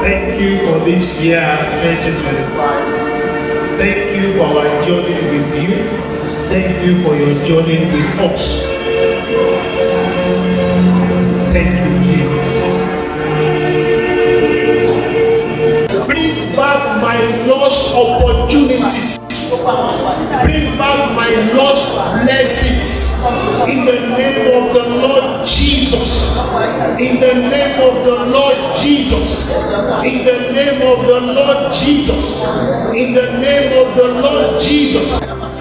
Thank you for this year 2025. Thank you for our journey with you. Thank you for your journey with us. Thank you, Jesus. Bring back my lost opportunities. Bring back my lost blessings. In the name of the Lord Jesus. In the name of the Lord Jesus. In the name of the Lord Jesus. In the name of the Lord Jesus.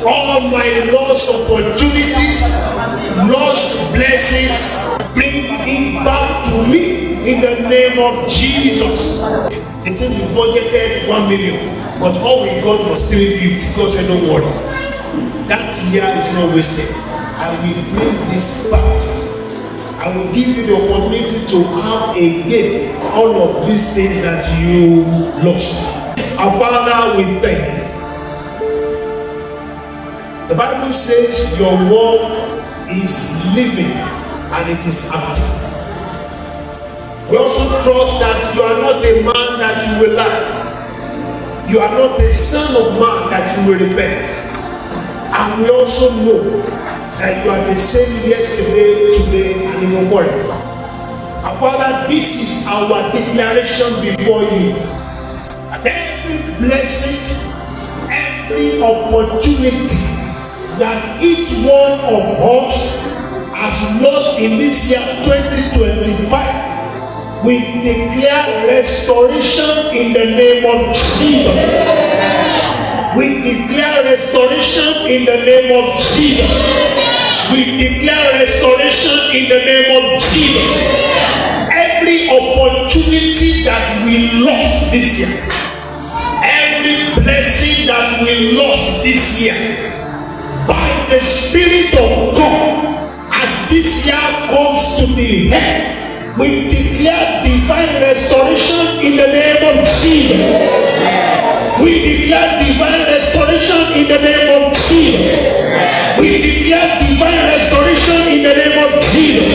All my lost opportunities, lost blessings, bring it back to me in the name of Jesus. They said we budgeted 1 million, but all we got was 350. God said, don't worry. That year is not wasted. I will bring this back. I will give you the opportunity to have again all of these things that you lost. Our Father, we thank you. The Bible says your word is living and it is active. We also trust that you are not a man that you will lie. You are not a son of man that you will repent. And we also know that you are the same yesterday, today, and even forever. And Father, this is our declaration before you. That every blessing, every opportunity that each one of us has lost in this year 2025, we declare restoration in the name of Jesus. We declare restoration in the name of Jesus. We declare restoration in the name of Jesus. Every opportunity that we lost this year, every blessing that we lost this year, by the Spirit of God, as this year comes to the end, we declare divine restoration in the name of Jesus. We declare divine restoration in the name of Jesus. We declare divine restoration in the name of Jesus.